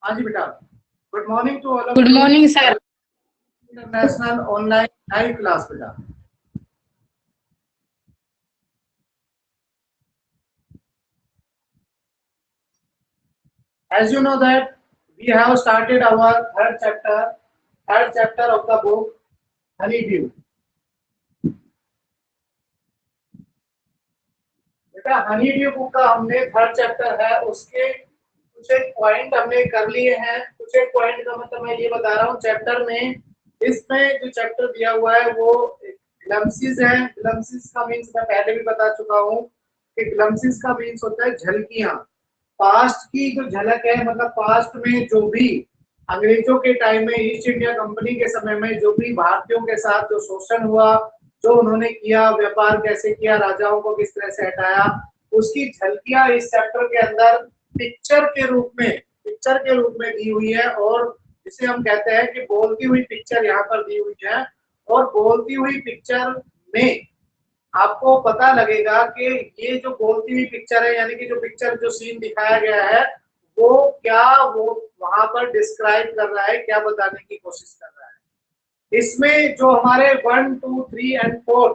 हाँ जी बेटा, good morning to all of good you. Morning sir. International online live class बेटा। As you know that we have started our third chapter of the book Honeydew. बेटा honeydew book का हमने third chapter है, उसके कुछ एक point हमने कर लिए हैं। कुछ एक पॉइंट का मतलब मैं ये बता रहा हूँ चैप्टर में, इसमें जो चैप्टर दिया हुआ है वो ग्लम्सिस है। ग्लम्सिस का मीन्स मैं पहले भी बता चुका हूँ कि ग्लम्सिस का मीन्स होता है झलकियां, पास्ट की जो झलक है, मतलब पास्ट में जो भी अंग्रेजों के टाइम में ईस्ट इंडिया कंपनी के समय में जो भी भारतीयों के साथ जो शोषण हुआ, जो उन्होंने किया, व्यापार कैसे किया, राजाओं को किस तरह से हटाया, उसकी झलकियां इस चैप्टर के अंदर पिक्चर के रूप में दी हुई है। और जिसे हम कहते हैं कि बोलती हुई पिक्चर यहाँ पर दी हुई है। और बोलती हुई पिक्चर में आपको पता लगेगा कि ये जो बोलती हुई पिक्चर है, यानी कि जो पिक्चर जो सीन दिखाया गया है वो क्या वो वहां पर डिस्क्राइब कर रहा है, क्या बताने की कोशिश कर रहा है। इसमें जो हमारे 1, 2, 3 एंड 4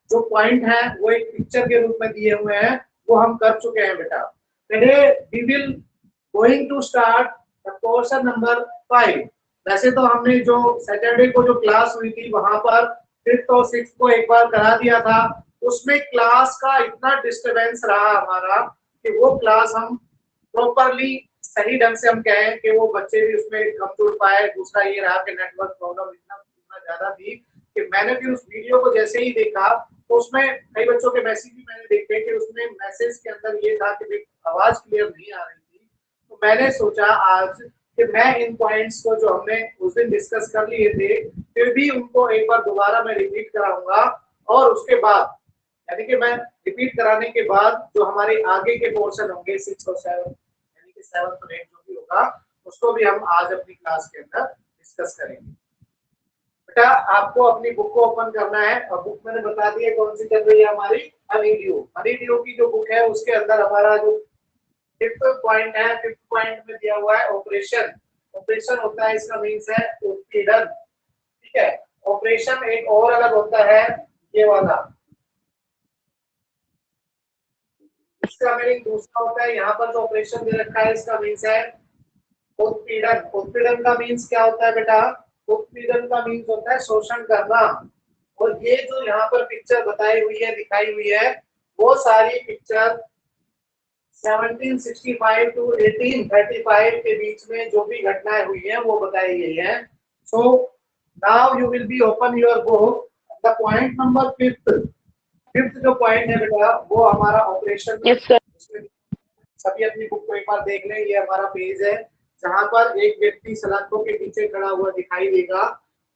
जो पॉइंट है वो एक पिक्चर के रूप में दिए हुए हैं, वो हम कर चुके हैं बेटा। Today we will going to start the portion number 5। वैसे तो हमने जो सैटरडे को जो क्लास हुई थी वहां पर 5th और 6th को एक बार करा दिया था, उसमें क्लास का इतना डिस्टरबेंस रहा हमारा कि वो क्लास हम प्रॉपरली सही ढंग से हम कहें कि वो बच्चे भी उसमें कम जुड़ पाए। दूसरा ये रहा कि नेटवर्क प्रॉब्लम इतना ज्यादा थी कि मैंने भी उस वीडियो को जैसे ही देखा तो उसमें कई बच्चों के मैसेज भी मैंने देखे कि उसमें मैसेज के अंदर ये था कि आवाज क्लियर नहीं आ रही थी। तो मैंने सोचा आज कि मैं इन पॉइंट्स को जो हमने उस दिन डिस्कस कर लिए थे फिर भी उनको एक बार दोबारा मैं रिपीट कराऊंगा। और उसके बाद यानी कि मैं रिपीट कराने के बाद जो हमारे आगे के पोर्शन होंगे 6 और 7 यानी कि 7 और 8 जो भी होगा उसको भी हम आज अपनी क्लास के अंदर डिस्कस करेंगे। बेटा आपको अपनी बुक को ओपन करना है और बुक मैंने बता दी है कौन सी चल रही है हमारी, हनीड्यू। हनीड्यू की जो बुक है उसके अंदर हमारा जो 5th पॉइंट है, 5th पॉइंट में दिया हुआ है ऑपरेशन। ऑपरेशन होता है, इसका मीन्स है उत्पीड़न। ठीक है, ऑपरेशन एक और अलग होता है ये वाला, इसका मीनिंग दूसरा होता है। यहाँ पर जो ऑपरेशन दे रखा है इसका मीन्स है उत्पीड़न। उत्पीड़न का मीन्स क्या होता है बेटा? उत्पीड़न का मीन्स होता है शोषण करना। और ये जो यहाँ पर पिक्चर बताई हुई है, दिखाई हुई है, वो सारी पिक्चर 1765 टू 1835 के बीच में जो भी घटनाएं हुई हैं वो बताई गई है। So now you will be open your book, the point number 5th जो पॉइंट है बेटा वो हमारा ऑपरेशन। Yes sir. सभी अपनी बुक को एक बार देख लें, ये हमारा पेज है जहां पर एक व्यक्ति सलाखों के पीछे खड़ा हुआ दिखाई देगा,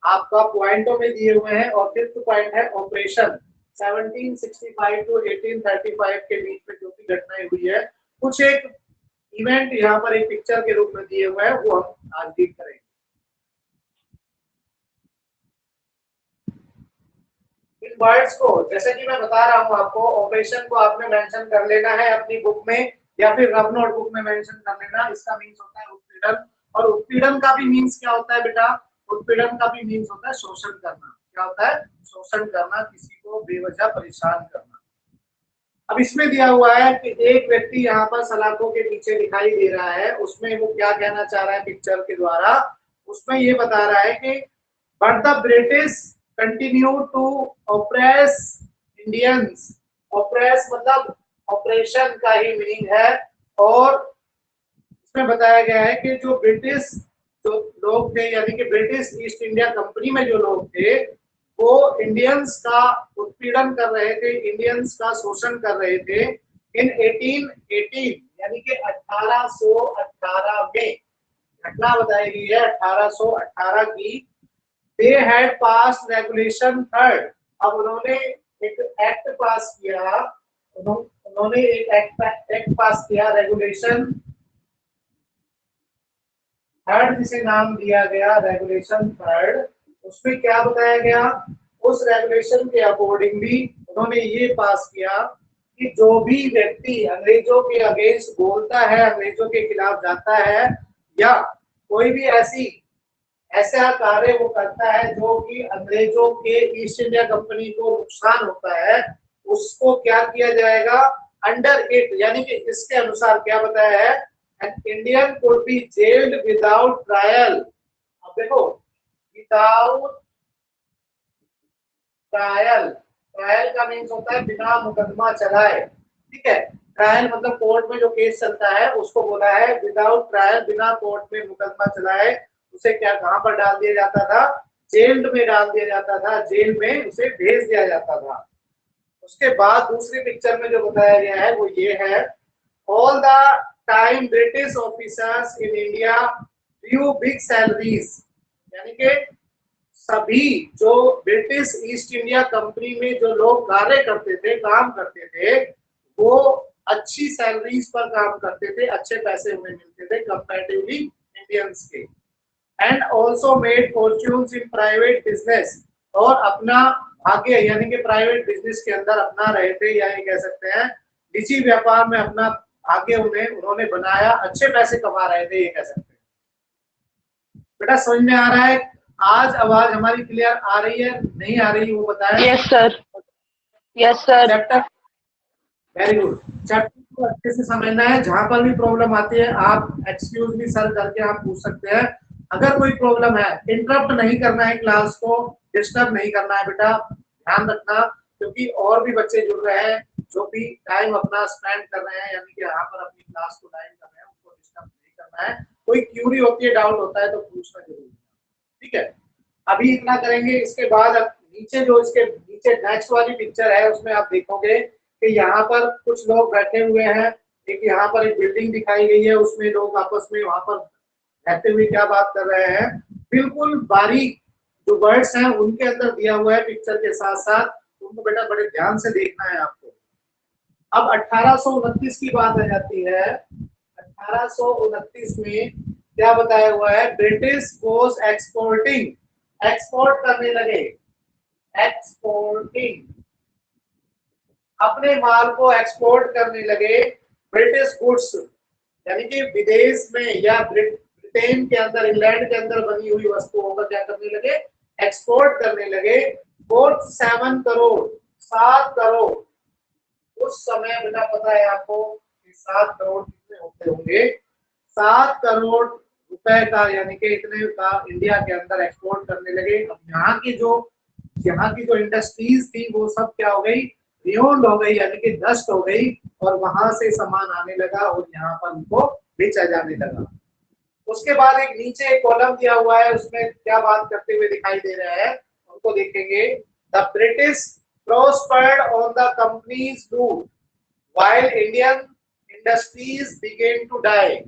आपका पॉइंटों में दिए हुए हैं। और 5th पॉइंट है ऑपरेशन। 1765 टू 1835 के बीच में जो भी घटनाएं हुई है, कुछ एक इवेंट यहाँ पर एक पिक्चर के रूप में दिए हुए हैं, वो हम आज डील करेंगे। इन वर्ड्स को जैसे कि मैं बता रहा हूँ आपको, ऑपरेशन को आपने मेंशन कर लेना है अपनी बुक में या फिर रफ नोटबुक में मेंशन कर लेना। इसका मीन्स होता है उत्पीड़न। और उत्पीड़न का भी मीन्स क्या होता है बेटा? उत्पीड़न का भी मीन्स होता है शोषण करना। क्या होता है? शोषण करना, किसी को बेवजह परेशान करना। अब इसमें दिया हुआ है कि एक व्यक्ति यहाँ पर सलाखों के पीछे दिखाई दे रहा है, उसमें वो क्या कहना चाह रहा है पिक्चर के द्वारा? उसमें ये बता रहा है कि but the British continue to oppress Indians. Oppress मतलब ऑपरेशन का ही मीनिंग है। और इसमें बताया गया है कि जो ब्रिटिश जो लोग थे, यानी कि ब्रिटिश ईस्ट इंडिया कंपनी में जो लोग थे, वो इंडियंस का उत्पीड़न कर रहे थे, इंडियंस का शोषण कर रहे थे। इन 1818 यानी कि 1818 में घटना बताई गई है 1818 की। They had pass regulation third. अब उन्होंने एक एक्ट पास किया, उन्होंने एक एक्ट पास किया, रेगुलेशन थर्ड जिसे नाम दिया गया रेगुलेशन थर्ड। उसमें क्या बताया गया? उस रेगुलेशन के अकॉर्डिंगली उन्होंने ये पास किया कि जो भी व्यक्ति अंग्रेजों के अगेंस्ट बोलता है, अंग्रेजों के खिलाफ जाता है, या कोई भी ऐसा कार्य वो करता है जो कि अंग्रेजों के ईस्ट इंडिया कंपनी को नुकसान होता है, उसको क्या किया जाएगा, अंडर इट, यानी कि इसके अनुसार क्या बताया है, an Indian could be gelled without trial. अब देखो, विदाउट ट्रायल, ट्रायल का मीन्स होता है बिना मुकदमा चलाए, ठीक है। ट्रायल मतलब कोर्ट में जो केस चलता है उसको बोला है विदाउट ट्रायल, बिना कोर्ट में मुकदमा चलाए उसे क्या कहां पर डाल दिया जाता था, जेल में डाल दिया जाता था, जेल में उसे भेज दिया जाता था। उसके बाद दूसरी पिक्चर में जो बताया गया है वो ये है, all the time British officers in India due big salaries, यानी कि सभी जो ब्रिटिश ईस्ट इंडिया कंपनी में जो लोग कार्य करते थे, काम करते थे, वो अच्छी सैलरीज पर काम करते थे, अच्छे पैसे उन्हें मिलते थे कंपैरेटिवली इंडियंस के। And also made fortunes in private business, और अपना भाग्य यानी कि प्राइवेट बिजनेस के अंदर अपना रहे थे, या ये कह सकते हैं निजी व्यापार में अपना भाग्य उन्होंने बनाया, अच्छे पैसे कमा रहे थे, ये कह सकते हैं। बेटा समझ में आ रहा है? आज आवाज हमारी क्लियर आ रही है, नहीं आ रही वो बताएं। Yes sir, yes sir. Chapter very good, chapter को अच्छे से समझना है। जहां पर भी प्रॉब्लम आती है आप एक्सक्यूज मी सर करके आप पूछ सकते हैं। अगर कोई प्रॉब्लम है, इंटरप्ट नहीं करना है क्लास को, डिस्टर्ब नहीं करना है बेटा, ध्यान रखना, क्योंकि और भी बच्चे जुड़ रहे हैं जो भी टाइम अपना स्पेंड कर रहे हैं, यानी कि यहाँ पर अपनी क्लास को लाइन कर रहे हैं, उनको डिस्टर्ब नहीं करना है। कोई क्यूरी होती है, डाउट होता है तो पूछना जरूरी है, ठीक है। अभी इतना करेंगे, इसके बाद अब नीचे जो इसके नीचे नेक्स्ट वाली पिक्चर है उसमें आप देखोगे कि यहाँ पर कुछ लोग बैठे हुए हैं, एक यहाँ पर एक बिल्डिंग दिखाई गई है, उसमें लोग आपस में वहां पर रहते हुए क्या बात कर रहे हैं, बिल्कुल बारीक जो वर्ड्स हैं उनके अंदर दिया हुआ है पिक्चर के साथ साथ, उनको बेटा बड़े ध्यान से देखना है आपको। अब 1829 की बात आ जाती है। 1829 में क्या बताया हुआ है, ब्रिटिश वॉज एक्सपोर्टिंग, एक्सपोर्ट करने लगे, एक्सपोर्टिंग, अपने माल को एक्सपोर्ट करने लगे, ब्रिटिश गुड्स, यानी कि विदेश में या ब्रिटेन के अंदर, इंग्लैंड के अंदर बनी हुई वस्तुओं का क्या करने लगे, एक्सपोर्ट करने लगे। 7 करोड़, 7 करोड़, उस समय बेटा पता है आपको कि 7 करोड़ कितने होते होंगे, 7 करोड़ रुपए का, यानी कि इतने का इंडिया के अंदर एक्सपोर्ट करने लगे। अब यहाँ की जो इंडस्ट्रीज थी वो सब क्या हो गई, रियोन्ड हो गई, यानी कि नष्ट हो गई, और वहां से सामान आने लगा और यहाँ पर उनको बेचा जाने लगा। उसके बाद एक नीचे एक कॉलम दिया हुआ है, उसमें क्या बात करते हुए दिखाई दे रहा है, उनको देखेंगे। The British prospered on the company's route while Indian industries began to die।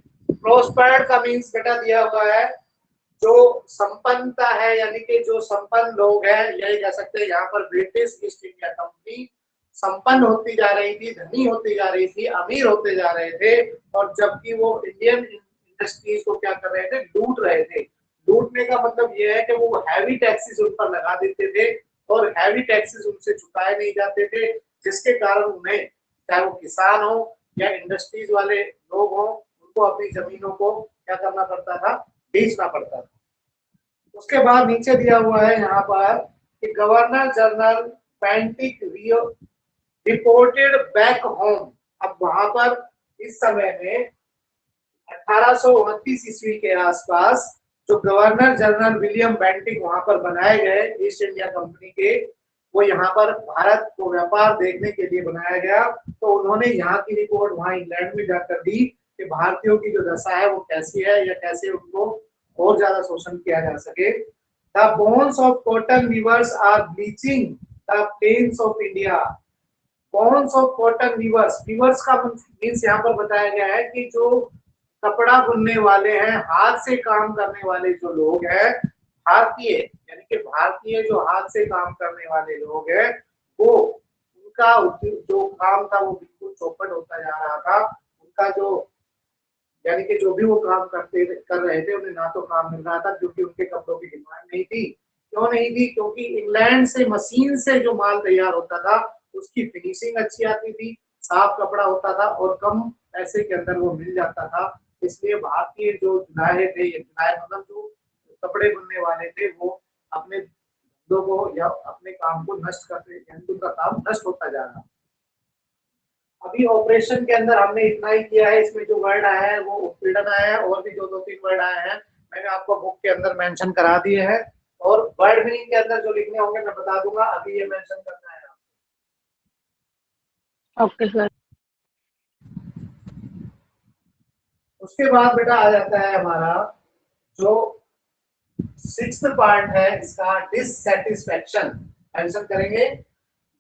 prospered का मीन्स बेटा दिया हुआ है जो संपन्नता है, यानी कि जो संपन्न लोग हैं, यही कह सकते हैं यहाँ पर ब्रिटिश ईस्ट इंडिया कंपनी संपन्न होती जा रही थी, धनी होती जा रही थी, अमीर होते जा रहे थे, और जबकि वो इंडियन इंडस्ट्रीज को क्या कर रहे थे, लूट रहे थे। लूटने का मतलब ये है कि वो हैवी टैक्सेस उन पर लगा देते थे और हैवी टैक्सेस उनसे चुकाए नहीं जाते थे, जिसके कारण उन्हें, चाहे वो किसान हो या इंडस्ट्रीज वाले लोग हो, उनको अपनी जमीनों को क्या करना पड़ता था, बेचना पड़ता था। उसके बाद नीचे दिया हुआ है यहाँ पर कि governor general Bentinck reported back home. अब वहां पर इस समय में 1829 ईस्वी के आसपास जो गवर्नर जनरल विलियम बेंटिक वहां पर बनाए गए ईस्ट इंडिया कंपनी के, वो यहाँ पर भारत को व्यापार देखने के लिए बनाया गया। तो उन्होंने यहाँ की रिपोर्ट वहां इंग्लैंड में जाकर दी कि भारतीयों की जो दशा है वो कैसी है, या कैसे उनको और ज्यादा शोषण किया जा सके। The bones of cotton weavers are bleaching the plains of India. Bones of cotton weavers, weavers का मीन्स यहाँ पर बताया गया है कि जो कपड़ा बुनने वाले हैं, हाथ से काम करने वाले जो लोग हैं, भारतीय, यानी कि भारतीय जो हाथ से काम करने वाले लोग हैं, वो उनका जो काम था वो बिल्कुल चौपट होता जा रहा था। उनका जो, यानी कि जो भी वो काम कर रहे थे, उन्हें ना तो काम मिल रहा था, क्योंकि उनके कपड़ों की डिमांड नहीं थी। क्यों नहीं थी? क्योंकि इंग्लैंड से मशीन से जो माल तैयार होता था उसकी फिनिशिंग अच्छी आती थी, साफ कपड़ा होता था और कम पैसे के अंदर वो मिल जाता था। इसलिए भारतीय जो जुलाहे थे, ये जुलाहे मतलब जो कपड़े बुनने वाले थे, वो अपने धंधों को या अपने काम को नष्ट करते, यानी उनका काम नष्ट होता जा रहा। अभी ऑपरेशन के अंदर हमने इतना ही किया है, इसमें जो वर्ड आया है वो उत्पीड़न आया है, और भी जो 2-3 वर्ड आए हैं मैंने आपको बुक के अंदर मेंशन करा दिए हैं, और वर्ड मीनिंग के अंदर जो लिखने होंगे मैं बता दूंगा, अभी ये मेंशन करना है। Okay sir. उसके बाद बेटा आ जाता है हमारा जो 6th पार्ट है इसका, डिससैटिस्फैक्शन मेंशन करेंगे।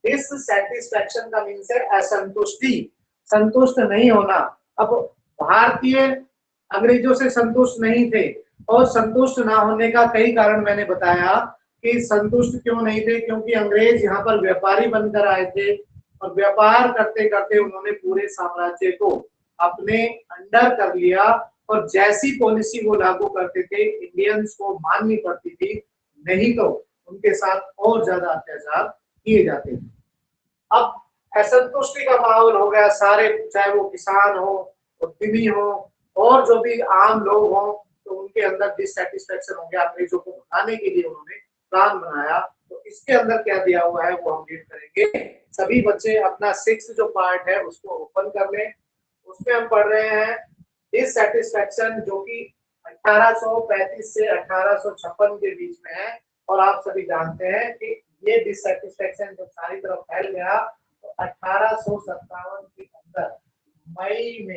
डिससैटिस्फैक्शन का मीन्स है असंतुष्टि, संतुष्ट नहीं होना। अब भारतीय अंग्रेजों से संतुष्ट नहीं थे, और संतुष्ट ना होने का कई कारण मैंने बताया कि संतुष्ट क्यों नहीं थे, क्योंकि अंग्रेज यहाँ पर व्यापारी बनकर आए थे, और व्यापार करते करते उन्होंने पूरे साम्राज्य को अपने अंडर कर लिया, और जैसी पॉलिसी वो लागू करते थे इंडियंस को माननी पड़ती थी, नहीं तो उनके साथ और ज्यादा अत्याचार किए जाते थे। अब असंतुष्टि का माहौल हो गया, सारे चाहे वो किसान हो, उद्यमी हो, और जो भी आम लोग हो, तो उनके अंदर डिससैटिस्फैक्शन हो गया। अंग्रेजों को भगाने के लिए उन्होंने प्लान बनाया। तो इसके अंदर क्या दिया हुआ है वो हम रीड करेंगे। सभी बच्चे अपना 6th जो पार्ट है उसको ओपन कर लें। उसमें हम पढ़ रहे हैं डिससैटिस्फैक्शन, जो कि 1835 से 1856 के बीच में है, और आप सभी जानते हैं कि ये डिससैटिस्फैक्शन जब सारी तरफ फैल गया तो 1857 के अंदर मई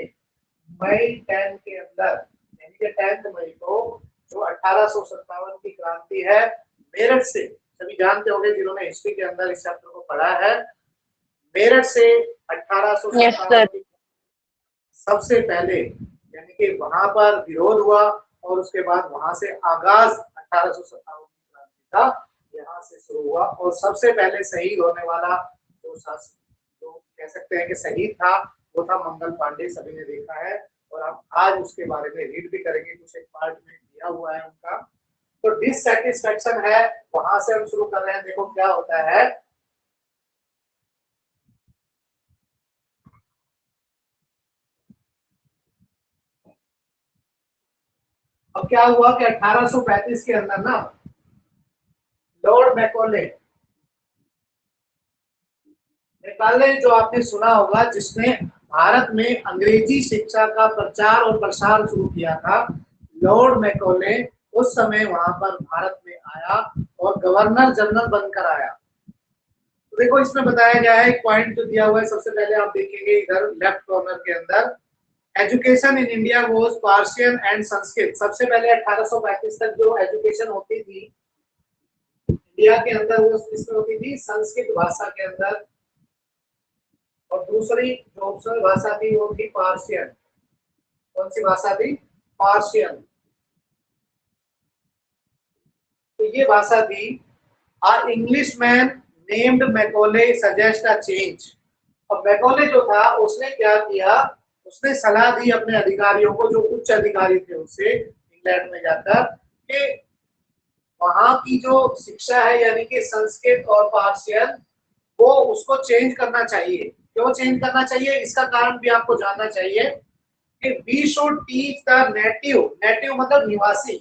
10 के अंदर, यानी कि 10 मई को जो 1857 की क्रांति है, मेरठ से, सभी जानते होंगे जिन्होंने हिस्ट्री के अंदर इस चैप्टर को पढ़ा है, मेरठ से 1857 की सबसे पहले, यानी कि वहां पर विरोध हुआ, और उसके बाद वहां से आगाज 1857 की क्रांति का यहाँ से शुरू हुआ। और सबसे पहले शहीद होने वाला जो जो कह सकते हैं कि शहीद था, वो था मंगल पांडे, सभी ने देखा है, और आप आज उसके बारे में रीड भी करेंगे, कुछ एक पार्ट में दिया हुआ है उनका। तो डिससैटिस्फैक्शन है, वहां से हम शुरू कर रहे हैं। देखो क्या होता है, अब क्या हुआ कि 1835 के अंदर ना लॉर्ड मैकॉले जो आपने सुना होगा, जिसने भारत में अंग्रेजी शिक्षा का प्रचार और प्रसार शुरू किया था, लॉर्ड मैकॉले उस समय वहां पर भारत में आया और गवर्नर जनरल बनकर आया। तो देखो इसमें बताया गया है, एक पॉइंट जो दिया हुआ है, सबसे पहले आप देखेंगे इधर लेफ्ट कॉर्नर के अंदर, education in India was Persian and Sanskrit. सबसे पहले 1835 तक जो एजुकेशन होती थी इंडिया के अंदर, वो किसमें होती थी, संस्कृत भाषा के अंदर, और दूसरी जो ऑप्शनल भाषा थी वो थी पार्शियन। कौन सी भाषा थी, पार्शियन। तो ये भाषा थी। An Englishman named Macaulay suggest a change. और मैकॉले जो था उसने क्या किया, उसने सलाह दी अपने अधिकारियों को, जो उच्च अधिकारी थे उससे, इंग्लैंड में जाकर, कि वहां की जो शिक्षा है यानी कि संस्कृत और पार्शियन, वो उसको चेंज करना चाहिए। क्यों चेंज करना चाहिए, इसका कारण भी आपको जानना चाहिए कि we should teach the native, native मतलब निवासी,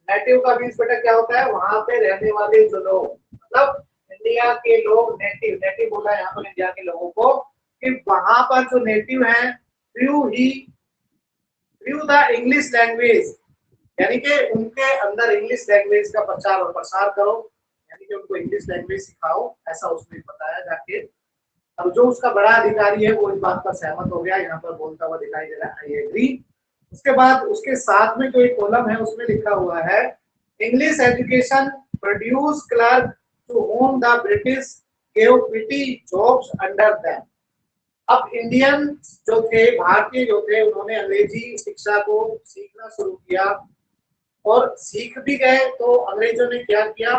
नेटिव का मीन्स बेटा क्या होता है, वहां पे रहने वाले जो लोग, मतलब इंडिया के लोग, नेटिव, नेटिव बोला है यहाँ पर इंडिया के लोगों को, कि वहां पर जो नेटिव हैं थ्रू द इंग्लिश लैंग्वेज, यानी कि उनके अंदर इंग्लिश लैंग्वेज का प्रचार और प्रसार करो, यानी कि उनको इंग्लिश लैंग्वेज सिखाओ, ऐसा उसने बताया जाके। अब जो उसका बड़ा अधिकारी है वो इस बात पर सहमत हो गया, यहाँ पर बोलता हुआ दिखाई दे रहा है, आई एग्री। उसके बाद उसके साथ में जो एक कॉलम है उसमें लिखा हुआ है, English education produce clerk to home the British gave pity jobs under them. अब इंडियन जो थे, भारतीय जो थे, उन्होंने अंग्रेजी शिक्षा को सीखना शुरू किया, और सीख भी गए। तो अंग्रेजों ने क्या किया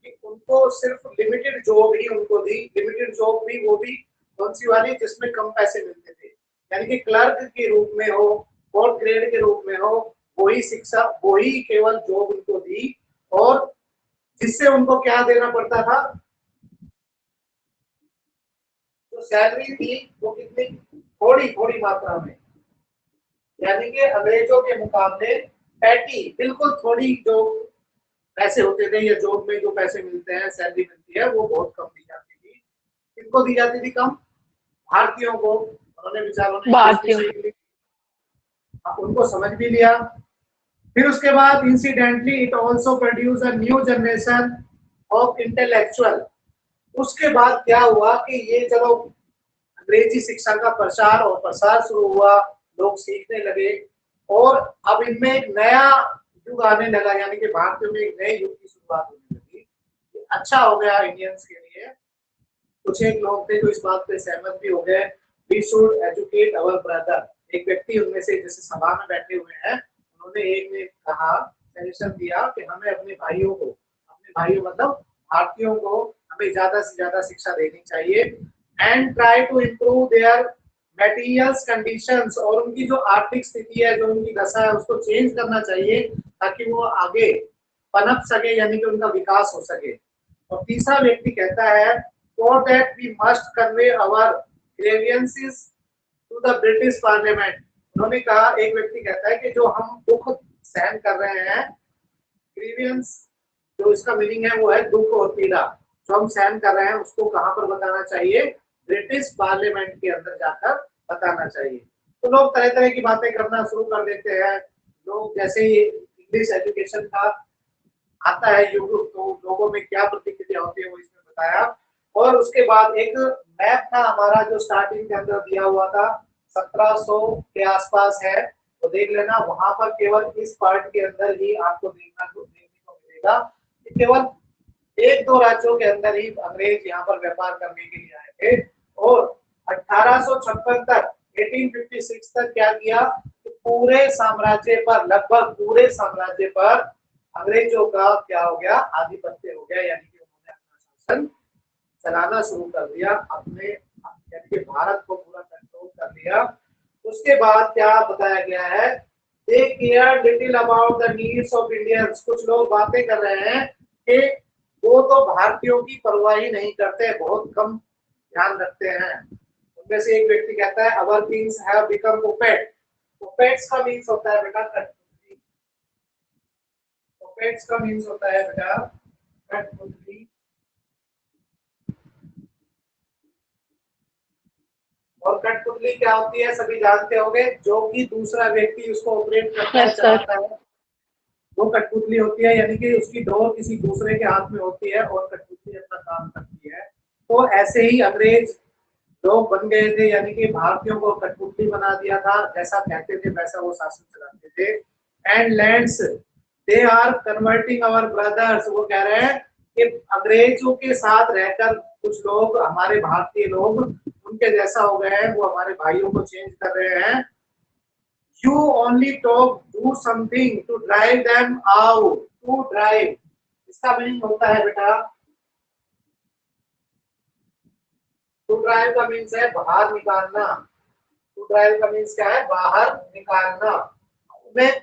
कि उनको सिर्फ लिमिटेड जॉब ही उनको दी, लिमिटेड जॉब भी, वो भी कौन सी वाली, जिसमें कम पैसे मिलते थे, यानी कि क्लर्क के रूप में हो, फोर्थ ग्रेड के रूप में हो, वही शिक्षा, वही केवल जॉब उनको दी, और जिससे उनको क्या देना पड़ता था, जो सैलरी थी वो कितनी, थोड़ी थोड़ी मात्रा में, यानी कि अंग्रेजों के मुकाबले पैटी बिल्कुल थोड़ी जो पैसे होते थे या जॉब में जो पैसे मिलते हैं, सैलरी मिलती है, वो बहुत कम दी जाती थी। किनको दी जाती थी कम? भारतीयों को। उन्होंने बेचारों ने इंग्लिश भी भारतीयों। सीख ली, उनको समझ भी लिया। फिर उसके बाद incidentally it also produce a new generation of intellectual. उसके बाद क्या हुआ कि ये चलो अंग्रेजी शिक्षा का प्रचार और प्रसार शुरू हुआ, लोग सीखने लगे और अब इनमें एक नया युग आने लगा, यानी कि भारतीयों में एक नए युग की शुरुआत होने लगी। अच्छा हो गया इंडियंस के लिए। कुछ एक लोग थे जो इस बात पे सहमत भी हो गए, we should educate our brother. एक व्यक्ति उनमें से जैसे सभा में बैठे हुए हैं, उन्होंने एक ने कहा, सजेशन दिया कि हमें अपने भाइयों को, अपने भाइयों मतलब भारतीयों को, हमें ज्यादा से ज्यादा शिक्षा देनी चाहिए and try to improve their materials conditions. और उनकी जो आर्थिक स्थिति है, जो उनकी दशा है, उसको चेंज करना चाहिए ताकि वो आगे पनप सके, यानी कि उनका विकास हो सके। और तीसरा व्यक्ति कहता है, for that we must convey our grievances to the British Parliament। उन्होंने कहा, एक व्यक्ति कहता है कि जो हम दुख सहन कर रहे हैं, ग्रीवियंस जो इसका मीनिंग है वो है दुख और पीड़ा, जो हम सहन कर रहे हैं उसको कहाँ पर बताना चाहिए? ब्रिटिश पार्लियामेंट के अंदर जाकर बताना चाहिए। तो लोग तरह तरह की बातें करना शुरू कर देते हैं। लोग जैसे ही इंग्लिश एजुकेशन का आता है युग, तो लोगों में क्या प्रतिक्रिया होती है वो इसमें बताया। और उसके बाद एक मैप था हमारा जो स्टार्टिंग के अंदर दिया हुआ था, 1700 के आसपास है, तो देख लेना। वहां पर केवल इस पार्ट के अंदर ही आपको देखने को मिलेगा कि केवल एक दो राज्यों के अंदर ही अंग्रेज यहाँ पर व्यापार करने के लिए आए थे। और 1856 तक, 1856 तक क्या किया कि पूरे साम्राज्य पर, लगभग पूरे साम्राज्य पर अंग्रेजों का क्या हो गया? आधिपत्य हो गया, यानी कि उन्होंने अपना शासन चलाना शुरू कर दिया, अपने यानी कि भारत को पूरा कंट्रोल कर लिया। उसके बाद क्या बताया गया है? they care little about the needs of Indians। कुछ लोग बातें कर रहे हैं कि वो तो भारतीयों की परवाह ही नहीं करते, बहुत कम ध्यान रखते हैं। उनमें से एक व्यक्ति कहता है, our kings have become puppet। puppets का मीन्स होता है बेटा कठपुतली। puppets का मीन्स होता है बेटा कठपुतली। और कठपुतली क्या होती है सभी जानते होंगे, जो कि दूसरा व्यक्ति उसको ऑपरेट करता है, यस सर। चलाता है, वो कठपुतली होती है। यानी कि उसकी डोर किसी दूसरे के हाथ में होती है और कठपुतली अपना काम करती है। तो ऐसे ही अंग्रेज लोग बन गए थे, यानी कि भारतीयों को कठपुतली बना दिया था, जैसा कहते थे वैसा वो शासन चलाते थे। And lands they are converting our brothers. वो कह रहे हैं कि अंग्रेजों के साथ रहकर कुछ लोग, हमारे भारतीय लोग उनके जैसा हो गए हैं, वो हमारे भाइयों को चेंज कर रहे हैं। You only talk, do something to drive them out। To drive इसका मीनिंग होता है बेटा, टू ड्राइव का मीन्स है बाहर निकालना। टू ड्राइव का मीन्स क्या है? बाहर निकालना। में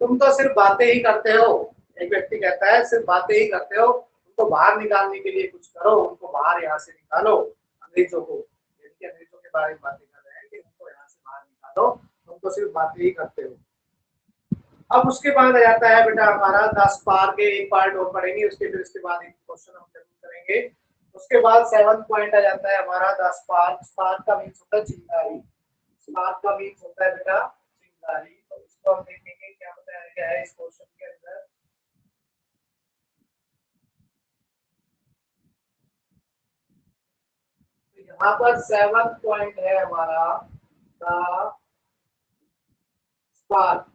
तुम तो सिर्फ बातें ही करते हो, एक व्यक्ति कहता है, सिर्फ बातें ही करते हो, उनको बाहर निकालने के लिए कुछ करो, उनको बाहर यहाँ से निकालो। अंग्रेजों को, यानी कि अंग्रेजों के बारे में बातें कर रहे हैं कि उनको यहाँ से बाहर निकालो, तुम तो सिर्फ बातें ही करते हो। अब उसके बाद आ जाता है बेटा हमारा 10 पार के एक पार्ट और पढ़ेंगे, उसके फिर उसके बाद एक क्वेश्चन हम जरूर करेंगे। उसके बाद 7th पॉइंट आ जाता है हमारा 10 पार। स्पार्क का मीन्स होता है चिंगारी। स्पार्क का मीन्स होता है बेटा चिंगारी। तो इसको हम देखेंगे क्या बताया गया है इस क्वेश्चन के अंदर। तो यहाँ पर 7th पॉइंट है हमारा द स्पार्क।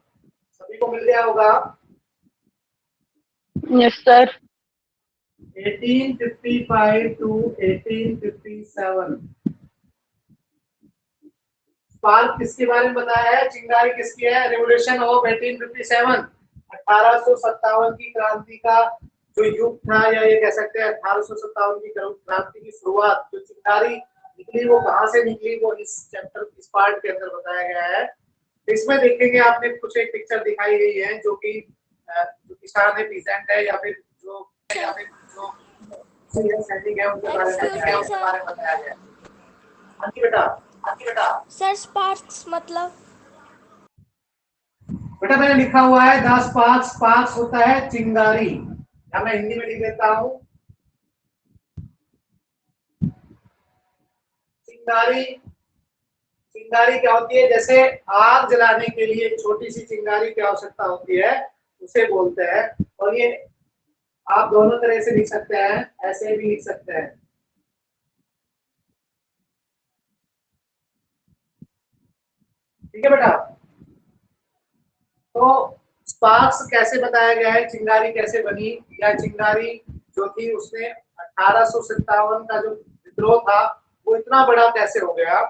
सभी को मिल गया होगा? Yes sir. 1855 to 1857 स्पार्क किसके बारे में बताया है? चिंगारी किसकी है? रेवोल्यूशन ऑफ 1857, 1857 की क्रांति का जो युग था, या ये कह सकते हैं 1857 की क्रांति की शुरुआत, जो चिंगारी निकली वो कहाँ से निकली, वो इस चैप्टर, इस पार्ट के अंदर बताया गया है। इसमें देखेंगे आपने कुछ एक पिक्चर दिखाई गई है, जो कि जो किसान है, पीजेंट है, या फिर जो सैनिक है, उनके बारे में बताया गया है। हाँ जी बेटा, हाँ जी बेटा। सर स्पार्क्स मतलब बेटा मैंने लिखा हुआ है 10 पाक्स, पाक्स होता है चिंगारी, या मैं हिंदी में लिख देता हूं चिंगारी। चिंगारी क्या होती है? जैसे आग जलाने के लिए एक छोटी सी चिंगारी की आवश्यकता होती है, उसे बोलते हैं। और ये आप दोनों तरह से लिख सकते हैं, ऐसे भी लिख सकते हैं। ठीक है बेटा। तो स्पार्क्स कैसे बताया गया है, चिंगारी कैसे बनी, या चिंगारी जो थी उसने 1857 का जो विद्रोह था वो इतना बड़ा कैसे हो गया।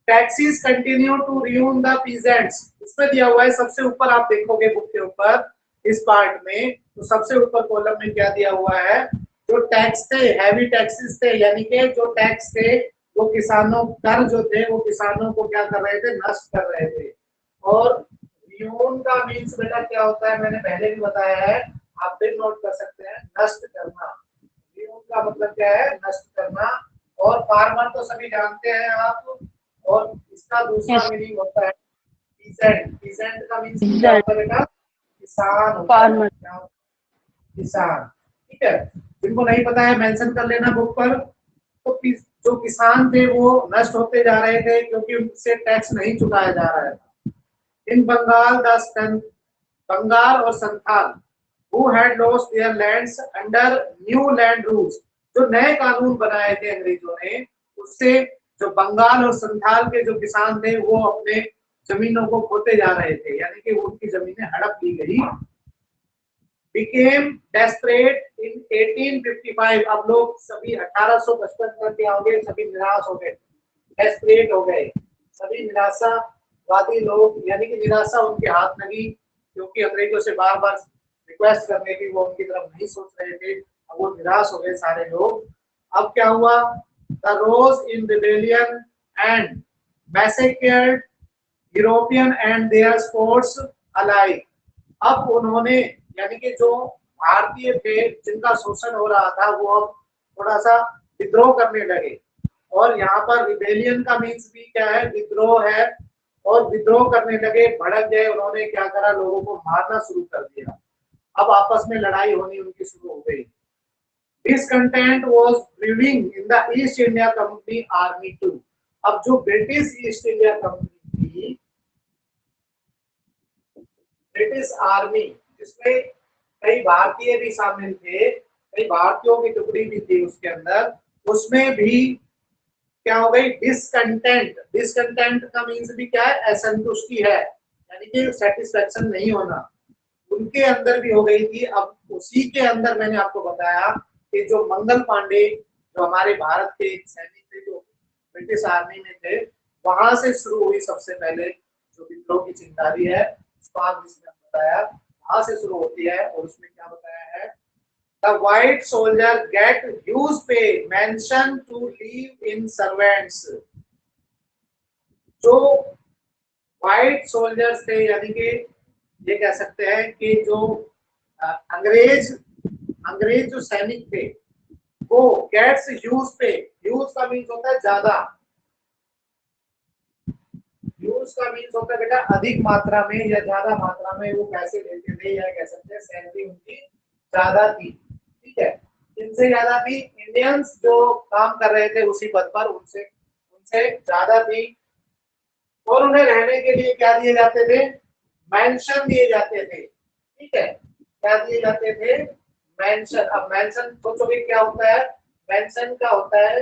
Taxes continue to ruin the peasants, इसमें दिया हुआ है सबसे ऊपर, आप देखोगे बुक के ऊपर इस पार्ट में, तो सबसे ऊपर कॉलम में क्या दिया हुआ है, जो टैक्स थे, हैवी टैक्सेस थे, यानी कि जो टैक्स थे वो किसानों, कर जो थे वो किसानों को क्या कर रहे थे, नष्ट कर रहे थे। और रियून का मीन्स बेटा क्या होता है, मैंने पहले भी बताया है, आप फिर नोट कर सकते हैं, नष्ट करना। रियून का मतलब क्या है, नष्ट करना। और फार्मर तो सभी जानते हैं आप, और इसका दूसरा Yes. मीनिंग होता है पीसेंट। पीसेंट का मीन्स क्या Peasant. होता है बेटा, किसान होता है। Farmer. क्या होता है? किसान। ठीक है, जिनको नहीं पता है मेंशन कर लेना बुक पर। तो जो किसान थे वो नष्ट होते जा रहे थे क्योंकि उनसे टैक्स नहीं चुकाया जा रहा था। इन बंगाल बंगाल और Santhal who had lost their lands under new land rules, जो नए कानून बनाए थे अंग्रेजों ने, उससे जो बंगाल और संथाल के जो किसान थे वो अपने जमीनों को खोते जा रहे थे, यानी कि उनकी जमीनें हड़प ली गई। became desperate in 1855, अब लोग सभी 1855 तक क्या हो गए, सभी निराश हो गए, डेस्परेट हो गए, सभी निराशावादी लोग, यानी कि निराशा उनके हाथ लगी, क्योंकि अंग्रेजों से बार बार रिक्वेस्ट करने की वो उनकी तरफ नहीं सोच रहे थे। अब वो निराश हो गए सारे लोग। अब क्या हुआ, they rose in rebellion and massacred European and their sports alike. अब उन्होंने, यानी कि जो भारतीय थे जिनका शोषण हो रहा था, वो अब थोड़ा सा विद्रोह करने लगे। और यहाँ पर रिबेलियन का मीन्स भी क्या है, विद्रोह है। और विद्रोह करने लगे, भड़क गए, उन्होंने क्या करा, लोगों को मारना शुरू कर दिया। अब आपस में लड़ाई होनी उनकी शुरू हो गई। Discontent was brewing in the East India Company Army too. अब जो ब्रिटिश ईस्ट इंडिया कंपनी थी, ब्रिटिश आर्मी, जिसमें कई भारतीय भी शामिल थे, कई भारतीयों की टुकड़ी भी थी उसके अंदर, उसमें भी क्या हो गई, डिसकंटेंट। डिसकंटेंट का मीन्स भी क्या है, असंतुष्टि है, यानी कि सेटिस्फेक्शन नहीं होना, उनके अंदर भी हो गई थी। अब उसी के अंदर मैंने आपको बताया कि जो मंगल पांडे, जो हमारे भारत के एक सैनिक थे, जो ब्रिटिश आर्मी में थे, वहां से शुरू हुई सबसे पहले जो विद्रोह की चिंगारी है, जिसने बताया, वहां से शुरू होती है। और उसमें क्या बताया है, the white soldier get huge pay, mention to live in servants। जो व्हाइट सोल्जर्स थे, यानी कि ये कह सकते हैं कि जो अंग्रेज अंग्रेज जो सैनिक थे, वो गेट्स ह्यूज पे, ह्यूज का मीन्स होता है ज्यादा, ह्यूज का मीन्स होता है बेटा अधिक मात्रा में या ज्यादा मात्रा में वो पैसे लेते थे, या कह सकते हैं सैलरी उनकी ज्यादा थी। ठीक है, इनसे ज्यादा थी, इंडियंस जो काम कर रहे थे उसी पद पर, उनसे उनसे ज्यादा थी। और उन्हें रहने के लिए क्या दिए जाते थे, मेंशन दिए जाते थे। ठीक है, क्या दिए जाते थे, मेंशन। अब मेंशन सोचोगे क्या होता है, मेंशन का होता है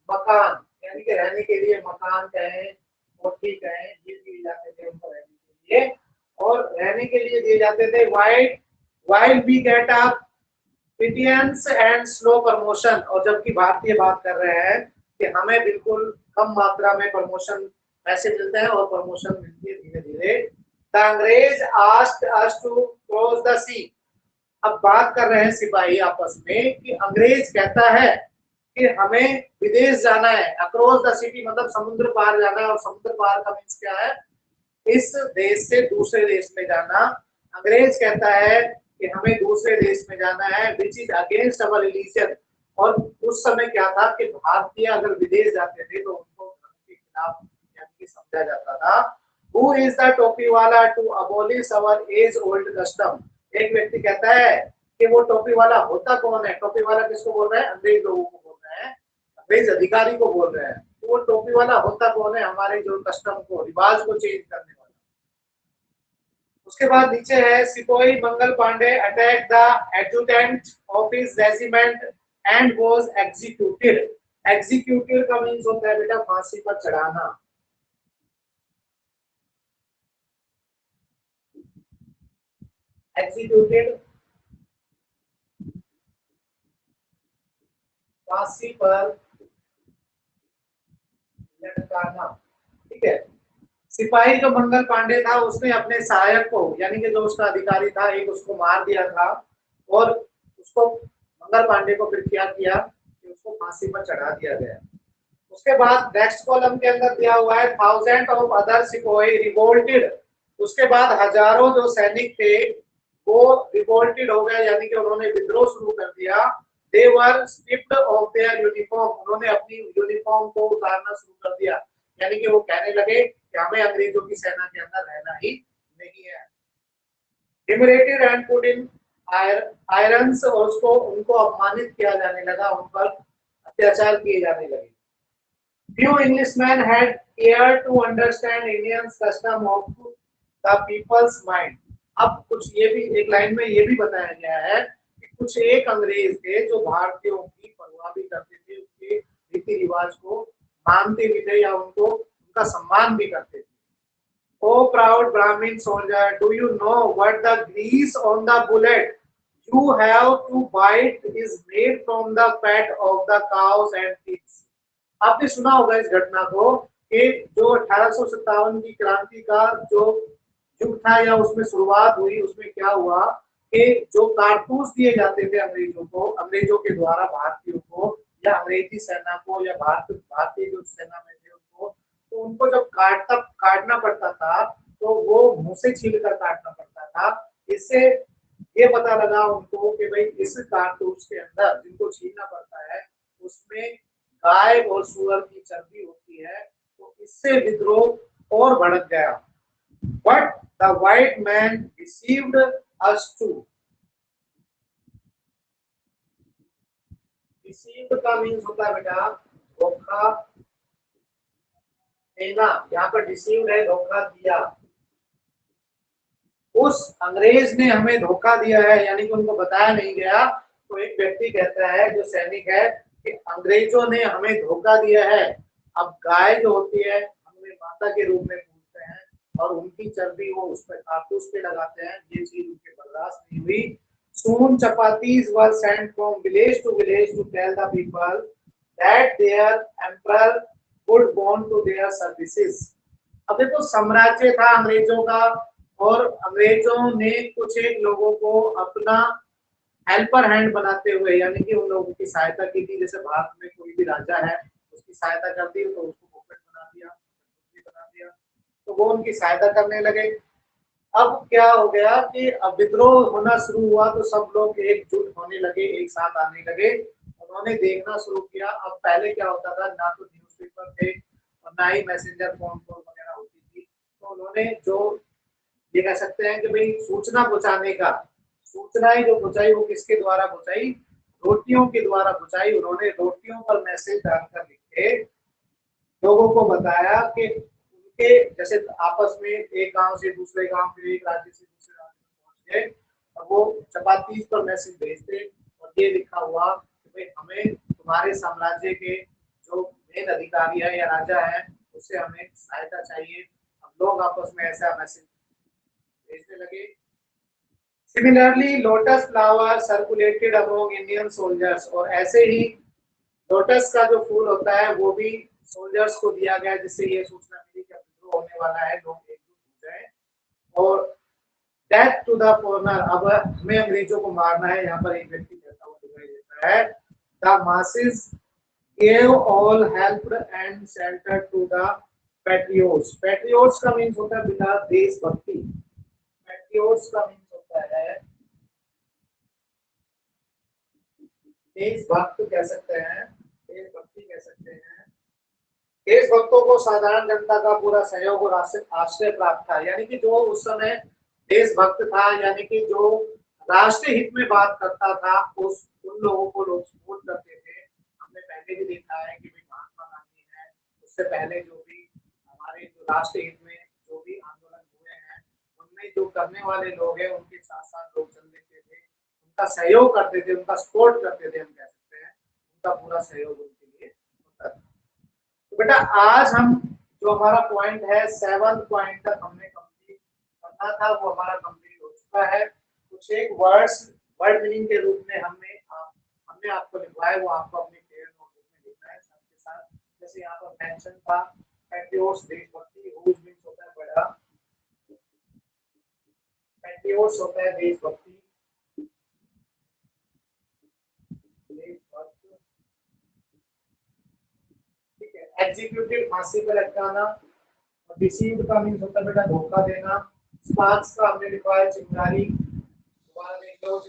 मकान, यानी कि रहने के लिए मकान कहें, कोठी कहें, ये दिए जाते थे उनको रहने के लिए। और रहने के लिए दिए जाते थे wide while be get up pittance and slow promotion. और जबकि भारतीय बात कर रहे हैं कि हमें बिल्कुल कम मात्रा में प्रमोशन पैसे मिलते हैं और प्रमोशन मिलती है धीरे धीरे। द अंग्रेज asked us to cross the sea. अब बात कर रहे हैं सिपाही आपस में कि अंग्रेज कहता है कि हमें विदेश जाना है, अक्रॉस द सिटी मतलब समुद्र पार जाना है। और समुद्र पार का मीन्स क्या है, इस देश से दूसरे देश में जाना। अंग्रेज कहता है कि हमें दूसरे देश में जाना है, which is against our religion. और उस समय क्या था कि भारतीय अगर विदेश जाते थे तो उनको धर्म के खिलाफ यानी कि समझा जाता था। Who is the टोपी वाला to abolish our age old custom? एक व्यक्ति कहता है कि वो टोपी वाला होता कौन है? टोपी वाला किसको बोल रहा है? अंग्रेज लोगों को बोल रहा है, अंग्रेज अधिकारी को बोल रहा है। तो वो टोपी वाला होता कौन है? हमारे जो कस्टम को, रिवाज को चेंज करने वाला। उसके बाद नीचे है सिपाही Mangal Pandey attack the adjutant of his regiment and was executed. Executed का मींस होता है बेटा फांसी पर चढ़ाना। एग्जीक्यूटेड फांसी पर लटकाना, ठीक है। सिपाही जो मंगल पांडे था उसने अपने सहायक को, यानी कि जो उसका अधिकारी था, एक उसको मार दिया था और उसको मंगल पांडे को फिर क्या किया कि उसको फांसी पर चढ़ा दिया गया। उसके बाद नेक्स्ट कॉलम के अंदर दिया हुआ है थाउजेंड ऑफ अदर सिपाही रिवोल्टेड। उसके बाद हजारों जो सैनिक थे वो रिवोल्टेड हो गए, यानी कि उन्होंने विद्रोह शुरू कर दिया। दे वर स्ट्रिप्ड ऑफ देयर यूनिफॉर्म, उन्होंने अपनी यूनिफॉर्म को उतारना शुरू कर दिया, यानी कि वो कहने लगे कि हमें अंग्रेजों की सेना के अंदर रहना ही नहीं है। डिमोरेटेड एंड पुट इन आयरन्स, और उसको उनको अपमानित किया जाने लगा, उन पर अत्याचार किए जाने लगे। Few Englishmen had cared to understand Indians custom of the people's mind. अब कुछ ये भी एक लाइन में ये भी बताया गया है कि कुछ एक अंग्रेज थे जो भारतीयों की परवाह भी करते थे, उनके रीति रिवाज को मानते भी थे या उनको उनका सम्मान भी करते थे। Oh proud Brahmin soldier, do you know what the grease on the bullet you have to bite is made from the fat of the cows and pigs? आपने सुना होगा इस घटना को कि जो 1857 की क्रांति का जो युग था या उसमें शुरुआत हुई, उसमें क्या हुआ कि जो कारतूस दिए जाते थे अंग्रेजों को, अंग्रेजों के द्वारा भारतीयों को या अंग्रेजी सेना को या भारतीय जो सेना में थे उनको, तो उनको जब काटना पड़ता था तो वो मुंह से छील कर काटना पड़ता था। इससे ये पता लगा उनको कि भाई इस कारतूस के अंदर जिनको छीलना पड़ता है उसमें गाय और सुअर की चर्बी होती है, तो इससे विद्रोह और भड़क गया। But the white man deceived us too. Deceived का मीन्स होता है बेटा धोखा देना, यहाँ पर डिसीव्ड है धोखा दिया। उस अंग्रेज ने हमें धोखा दिया है, यानी कि उनको बताया नहीं गया। तो एक व्यक्ति कहता है जो सैनिक है कि अंग्रेजों ने हमें धोखा दिया है। अब गाय जो होती है हमें माता के रूप में पूजते हैं और उनकी चर्बी वो उस पर कारतूस पे लगाते हैं, ये चीज उनके बर्दाश्त नहीं हुई। Soon chapatis were sent from village to village to tell the people that their emperor would go to their services. अब देखो साम्राज्य था अंग्रेजों का और अंग्रेजों ने कुछ एक लोगों को अपना हेल्पर हैंड बनाते हुए, यानी कि उन लोगों की सहायता की थी। जैसे भारत में कोई भी राजा है उसकी सहायता करती है तो उसको पुपेट बना दिया, तो वो उनकी सहायता करने लगे। अब क्या हो गया कि अब विद्रोह होना शुरू हुआ तो सब लोग एकजुट होने लगे, एक साथ आने लगे, उन्होंने देखना शुरू किया। अब पहले क्या होता था, ना तो न्यूज़पेपर थे और ना ही मैसेंजर फोन वगैरह होती थी, तो उन्होंने जो ये कह सकते हैं कि भाई सूचना पहुंचाने का, सूचना ही जो पहुंचाई वो किसके द्वारा पहुंचाई, रोटियों के द्वारा पहुंचाई। उन्होंने रोटियों पर मैसेज डालकर लिखे, लोगों को बताया कि उनके जैसे आपस में एक गांव से दूसरे गांव, फिर एक राज्य से दूसरे राज्य में पहुंच गए और वो चपातीस पर मैसेज भेजते और ये लिखा हुआ कि भाई हमें तुम्हारे साम्राज्य के जो मेन अधिकारी है या राजा है उससे हमें सहायता चाहिए। हम लोग आपस में ऐसा मैसेज भेजने लगे। Similarly lotus flower circulated among Indian soldiers, और ऐसे ही लोटस का जो फूल होता है वो भी सोल्जर्स को दिया गया, जिससे ये सूचना मिली कि विद्रोह होने वाला है, लोग एकजुट हो जाएं। और डेथ टू द फॉरनर, अब हमें अंग्रेजों को मारना है, यहाँ पर एक व्यक्ति कहता हुआ दिखाई देता है। The masses gave all help and shelter to the patriots. patriots का मीन्स होता है बिना देशभक्ति। patriots का मीन्स होता है देशभक्त कह सकते हैं, देशभक्ति कह सकते हैं। देशभक्तों को साधारण जनता का पूरा सहयोग और आश्रय प्राप्त था। यानी कि जो उस समय देशभक्त था, यानी कि जो राष्ट्र हित में बात करता था, उन लोगों को लोग सपोर्ट करते थे। हमने पहले भी देखा है कि महात्मा गांधी है, उससे पहले जो भी हमारे जो राष्ट्र हित में जो भी आंदोलन हुए हैं, उनमें जो करने वाले लोग हैं उनके साथ साथ लोग चल देते थे, उनका सहयोग करते थे, उनका सपोर्ट करते थे, हम कह सकते हैं उनका पूरा सहयोग उनके लिए होता था। तो बेटा आज हम जो हमारा पॉइंट है 7 पॉइंट तक हमने कंप्लीट करना था, वो हमारा कंप्लीट हो चुका है। कुछ एक वर्ड मीनिंग के रूप में हमने आपको लिखवाया, वो आपको अपने क्लियर नोटबुक में लिखना है सबके साथ। जैसे यहाँ पर मेंशन था पैट्रियोट्स देशभक्ति, हुज मींस होता है बड़ा, पैट्रियोट्स होता है देशभक्ति, ठीक है। एग्जीक्यूटिव फांसी पर लटकाना, और डिसीव्ड का मींस होता है बेटा धोखा देना। स्पार्क्स का हमने लिखवाया चिंगारी, दोबारा देख लो